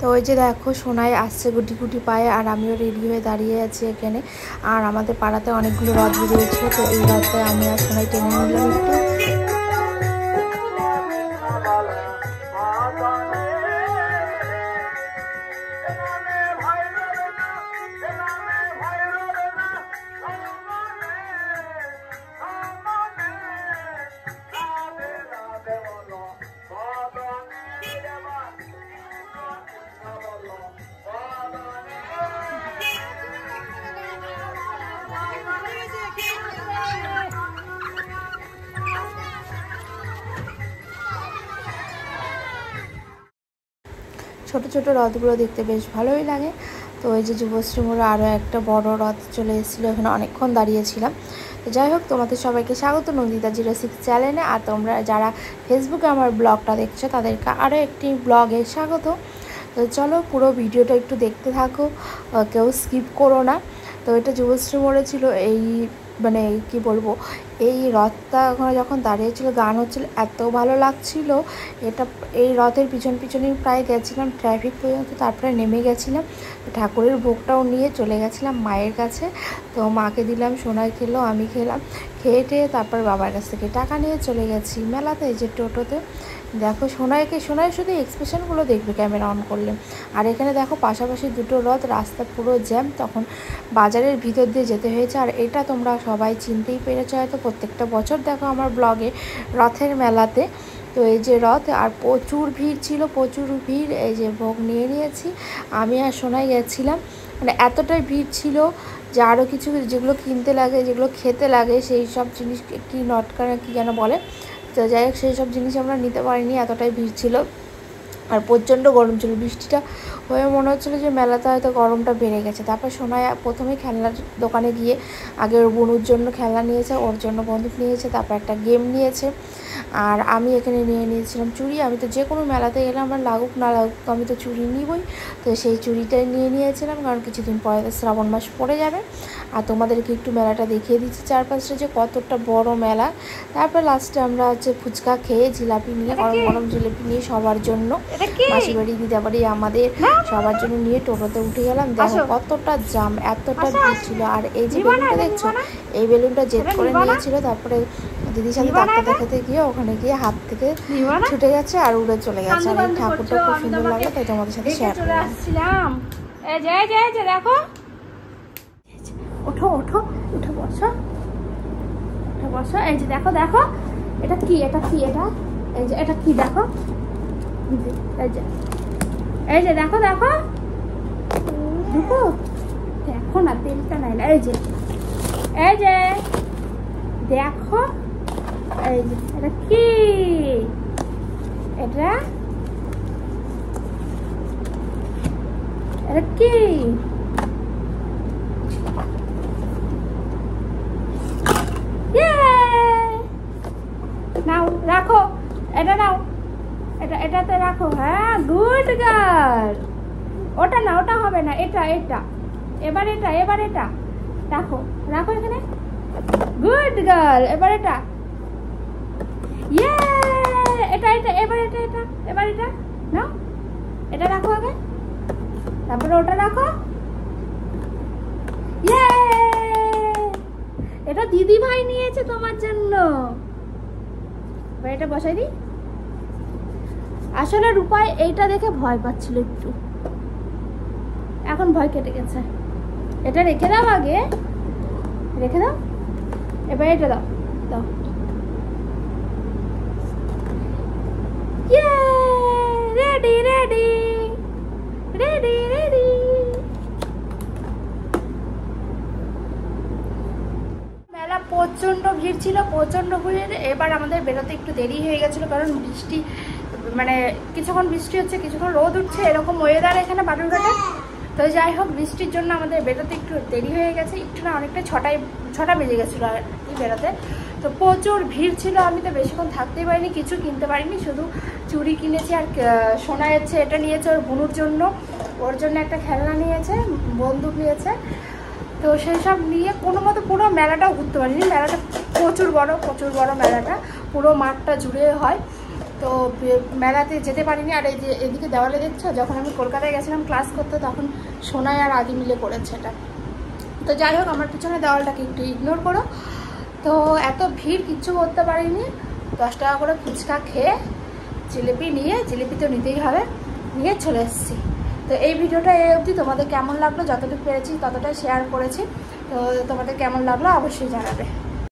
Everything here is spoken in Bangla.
তো ওই যে দেখো সোনাই আসছে গুটি গুটি পায়ে, আর আমিও রেডি হয়ে দাঁড়িয়ে আছি এখানে। আর আমাদের পাড়াতে অনেকগুলো রথ বেরিয়েছিল, তো এই রথটায় আমি আর সোনাই টেনে নিলাম একটু। ছোট ছোট রথগুলো দেখতে বেশ ভালোই লাগে। তো ওই যে যুবশ্রী মোড়ে আরও একটা বড় রথ চলে এসেছিলো, এখানে অনেকক্ষণ দাঁড়িয়েছিলাম। তো যাই হোক, তোমাদের সবাইকে স্বাগত নন্দিতা 06 চ্যানেলে। আর তোমরা যারা ফেসবুকে আমার ব্লগটা দেখছো তাদেরকে আরও একটি ব্লগে স্বাগত। তো চলো পুরো ভিডিওটা একটু দেখতে থাকো, কেউ স্কিপ করো না। তো এটা যুবশ্রী মোড়ে ছিল। এই মানে কি বলবো, এই রথটা ওখানে যখন দাঁড়িয়েছিল গান হচ্ছিল, এত ভালো লাগছিল। এই রথের পিছনেই প্রায় গেছিলাম ট্রাফিক পর্যন্ত, তারপরে নেমে গেছিলাম। ঠাকুরের ভোগটাও নিয়ে চলে গেছিলাম মায়ের কাছে। তো মাকে দিলাম, সোনাই খেলো, আমি খেলাম। খেয়ে টেয়ে তারপর বাবার কাছ থেকে টাকা নিয়ে চলে গেছি মেলাতে, এই যে টোটোতে। দেখো সোনাই শুধু এক্সপ্রেশনগুলো দেখবে ক্যামেরা অন করলে। আর এখানে দেখো পাশাপাশি দুটো রথ, রাস্তা পুরো জ্যাম, তখন বাজারের ভিতর দিয়ে যেতে হয়েছে। আর এটা তোমরা সবাই চিনতেই পেরেছো হয়তো, প্রত্যেকটা বছর দেখো আমার ব্লগে রথের মেলাতে। তো এই যে রথ, আর প্রচুর ভিড় ছিল, প্রচুর ভিড়। এই যে ভোগ নিয়ে নিয়েছি, আমি আর সোনাই গেছিলাম। মানে এতটাই ভিড় ছিল যে আরও কিছু যেগুলো কিনতে লাগে, যেগুলো খেতে লাগে, সেই সব জিনিস কি নটকানা কি যেন বলে, তো যাই হোক সেই সব জিনিস আমরা নিতে পারিনি, এতটাই ভিড় ছিল। আর প্রচণ্ড গরম ছিল, বৃষ্টিটা হয়ে মনে হচ্ছিলো যে মেলাতে হয়তো গরমটা বেড়ে গেছে। তারপর সোনাই প্রথমেই খেলনার দোকানে গিয়ে আগে ওর বোনুর জন্য খেলনা নিয়েছে, ওর জন্য বন্দুক নিয়েছে, তারপর একটা গেম নিয়েছে। আর আমি এখানে নিয়ে নিয়েছিলাম চুড়ি। আমি তো যে কোনো মেলাতে গেলে আমার লাগুক না লাগুক, আমি তো চুড়ি নিবই। তো সেই চুড়িটাই নিয়ে নিয়েছিলাম, কারণ কিছুদিন পরে তো শ্রাবণ মাস পড়ে যাবে। আর তোমাদেরকে একটু মেলাটা দেখিয়ে দিচ্ছি চারপাশটা যে কতটা বড় মেলা। তারপর লাস্টে আমরা হচ্ছে ফুচকা খেয়ে, জিলাপি নিয়ে, গরম গরম জিলাপি নিয়ে সবার জন্য, মাসি বাড়ি দিদা বাড়ি আমাদের সবার জন্য নিয়ে টোটোতে উঠে গেলাম। দেখো কতটা জাম, এতটা ভিড় ছিল। আর এই যে বেলুনটা দেখছো, এই বেলুনটা জেদ করে নিয়েছিল। তারপরে দিদির সাথে ডাক্তার দেখাতে গিয়ে ওখানে গিয়ে হাত থেকে ছুটে গেছে আর উড়ে চলে গেছে। আর এই ঠাকুরটা খুব সুন্দর লাগলো, তাই তোমাদের সাথে শেয়ার করলাম। এই যে দেখো, ওঠো ওঠো, উঠে বসো, উঠে বসো। এই যে দেখো দেখো, এটা কি এটা, এই যে এটা কি দেখো, এই যে দেখো দেখো দেখো, দেখো না তেলটা নাই না, এই যে দেখো, এই যে এটা কি, এটা কি, নাও রাখো, এটা নাও, এটাতে রাখো। হ্যাঁ গুড গার্ল। ওটা না, ওটা হবে না, এটা এবার এটা রাখো এখানে। Good girl. এবার এটা, এটা এবার এটা নাও, এটা রাখো আগে, তারপরে ওটা রাখো। এটা দিদি ভাই নিয়েছে তোমার জন্য। এটা বসাই দিই। আসলে রূপাই এইটা দেখে ভয় পাচ্ছিল একটু, এখন ভয় কেটে গেছে। এটা রেখে দাও, আগে রেখে দাও। এবার এটা দাও দাও। Ready ready ready ready. মেলা প্রচণ্ড ভিড় ছিল, প্রচণ্ড ভিড়। এবার আমাদের বেরোতে একটু দেরি হয়ে গেছিলো, কারণ বৃষ্টি, মানে কিছুক্ষণ বৃষ্টি হচ্ছে, কিছুক্ষণ রোদ উঠছে, এরকম ওয়েদার এখানে বালুরঘাটে। তো যাই হোক, বৃষ্টির জন্য আমাদের বেরোতে একটু দেরি হয়ে গেছে, একটু না অনেকটা, ছটা বেজে গেছিলো আর কি বেরোতে। তো প্রচুর ভিড় ছিল, আমি তো বেশিক্ষণ থাকতেই পারিনি, কিছু কিনতে পারিনি, শুধু চুড়ি কিনেছি। আর সোনা যাচ্ছে, এটা নিয়েছে ওর বোনুর জন্য, ওর জন্য একটা খেলনা নিয়েছে, বন্দুক নিয়েছে। তো সেই সব নিয়ে কোনো মতো পুরো মেলাটাও ঘুরতে পারিনি। মেলাটা প্রচুর বড় মেলাটা, পুরো মাঠটা জুড়ে হয়। তো মেলাতে যেতে পারিনি। আর এই যে এদিকে দেওয়ালে দেখছো, যখন আমি কলকাতায় গেছিলাম ক্লাস করতে তখন সোনাই আর আদি মিলে করেছে এটা। তো যাই হোক, আমার পিছনে দেওয়ালটাকে একটু ইগনোর করো। তো এত ভিড়, কিচ্ছু করতে পারিনি। 10 টাকা করে ফুচকা খেয়ে জিলিপি নিয়ে, জিলিপি তো নিতেই হবে, নিয়ে চলে এসেছি। তো এই ভিডিওটা এই অবধি। তোমাদের কেমন লাগলো? যতটুকু পেরেছি ততটাই শেয়ার করেছি। তো তোমাদের কেমন লাগলো অবশ্যই জানাবে।